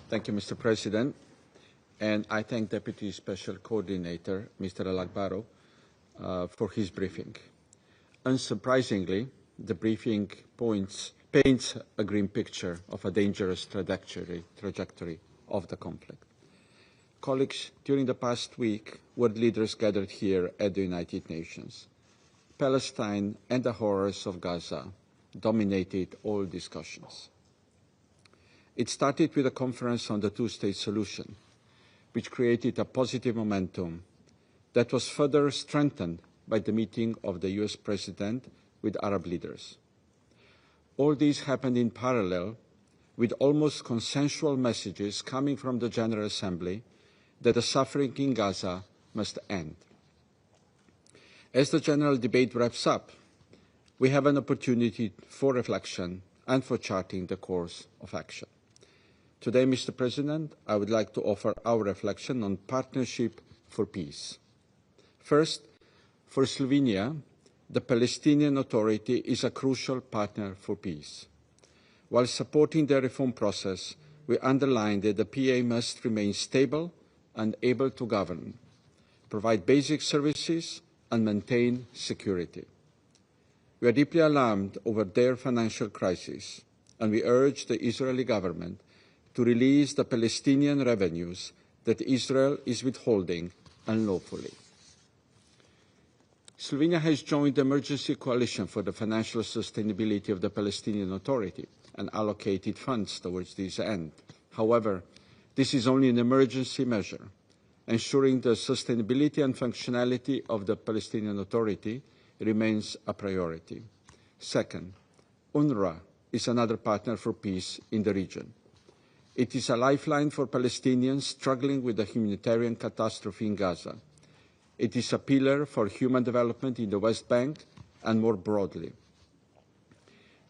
Thank you, Mr. President. And I thank Deputy Special Coordinator, Mr. Alagbaro, for his briefing. Unsurprisingly, the briefing paints a grim picture of a dangerous trajectory of the conflict. Colleagues, during the past week, world leaders gathered here at the United Nations. Palestine and the horrors of Gaza dominated all discussions. It started with a conference on the two-state solution, which created a positive momentum that was further strengthened by the meeting of the US President with Arab leaders. All this happened in parallel with almost consensual messages coming from the General Assembly that the suffering in Gaza must end. As the general debate wraps up, we have an opportunity for reflection and for charting the course of action. Today, Mr. President, I would like to offer our reflection on partnership for peace. First, for Slovenia, the Palestinian Authority is a crucial partner for peace. While supporting the reform process, we underline that the PA must remain stable and able to govern, provide basic services, and maintain security. We are deeply alarmed over their financial crisis, and we urge the Israeli government to release the Palestinian revenues that Israel is withholding unlawfully. Slovenia has joined the Emergency Coalition for the Financial Sustainability of the Palestinian Authority and allocated funds towards this end. However, this is only an emergency measure. Ensuring the sustainability and functionality of the Palestinian Authority remains a priority. Second, UNRWA is another partner for peace in the region. It is a lifeline for Palestinians struggling with the humanitarian catastrophe in Gaza. It is a pillar for human development in the West Bank and more broadly.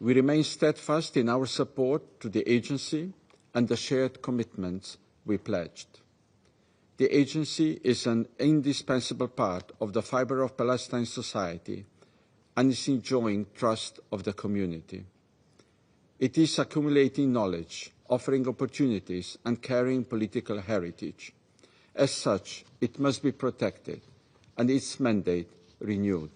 We remain steadfast in our support to the agency and the shared commitments we pledged. The agency is an indispensable part of the fibre of Palestine society and is enjoying trust of the community. It is accumulating knowledge, offering opportunities, and carrying political heritage. As such, it must be protected and its mandate renewed.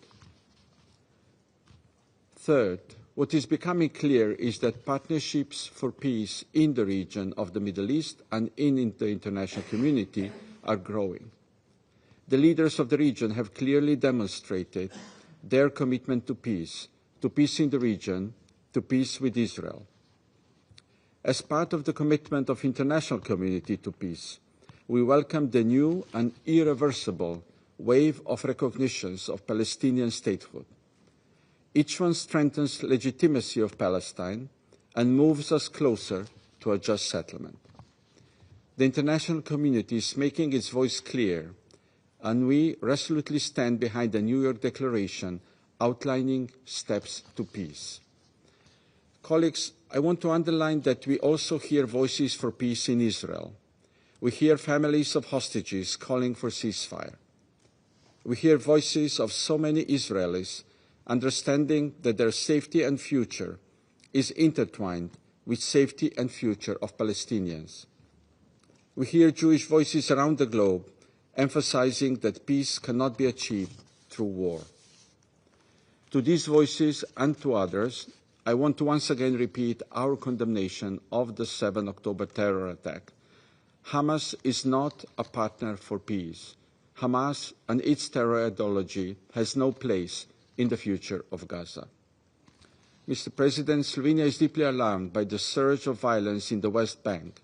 Third, what is becoming clear is that partnerships for peace in the region of the Middle East and in the international community are growing. The leaders of the region have clearly demonstrated their commitment to peace in the region, to peace with Israel. As part of the commitment of the international community to peace, we welcome the new and irreversible wave of recognitions of Palestinian statehood. Each one strengthens the legitimacy of Palestine and moves us closer to a just settlement. The international community is making its voice clear, and we resolutely stand behind the New York Declaration outlining steps to peace. Colleagues, I want to underline that we also hear voices for peace in Israel. We hear families of hostages calling for ceasefire. We hear voices of so many Israelis understanding that their safety and future is intertwined with safety and future of Palestinians. We hear Jewish voices around the globe emphasizing that peace cannot be achieved through war. To these voices and to others, I want to once again repeat our condemnation of the 7 October terror attack. Hamas is not a partner for peace. Hamas and its terror ideology has no place in the future of Gaza. Mr. President, Slovenia is deeply alarmed by the surge of violence in the West Bank.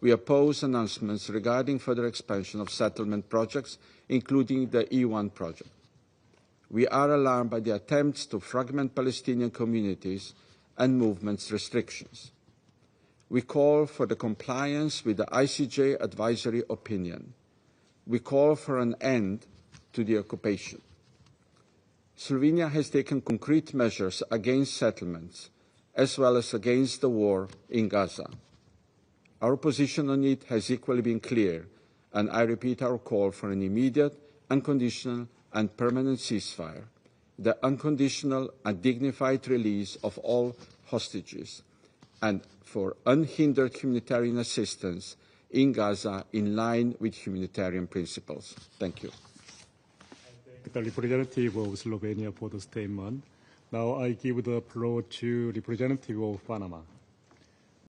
We oppose announcements regarding further expansion of settlement projects, including the E1 project. We are alarmed by the attempts to fragment Palestinian communities and movements restrictions. We call for the compliance with the ICJ advisory opinion. We call for an end to the occupation. Slovenia has taken concrete measures against settlements, as well as against the war in Gaza. Our position on it has equally been clear, and I repeat our call for an immediate, unconditional and permanent ceasefire, the unconditional and dignified release of all hostages, and for unhindered humanitarian assistance in Gaza in line with humanitarian principles. Thank you. I thank the representative of Slovenia for the statement. Now I give the floor to representative of Panama.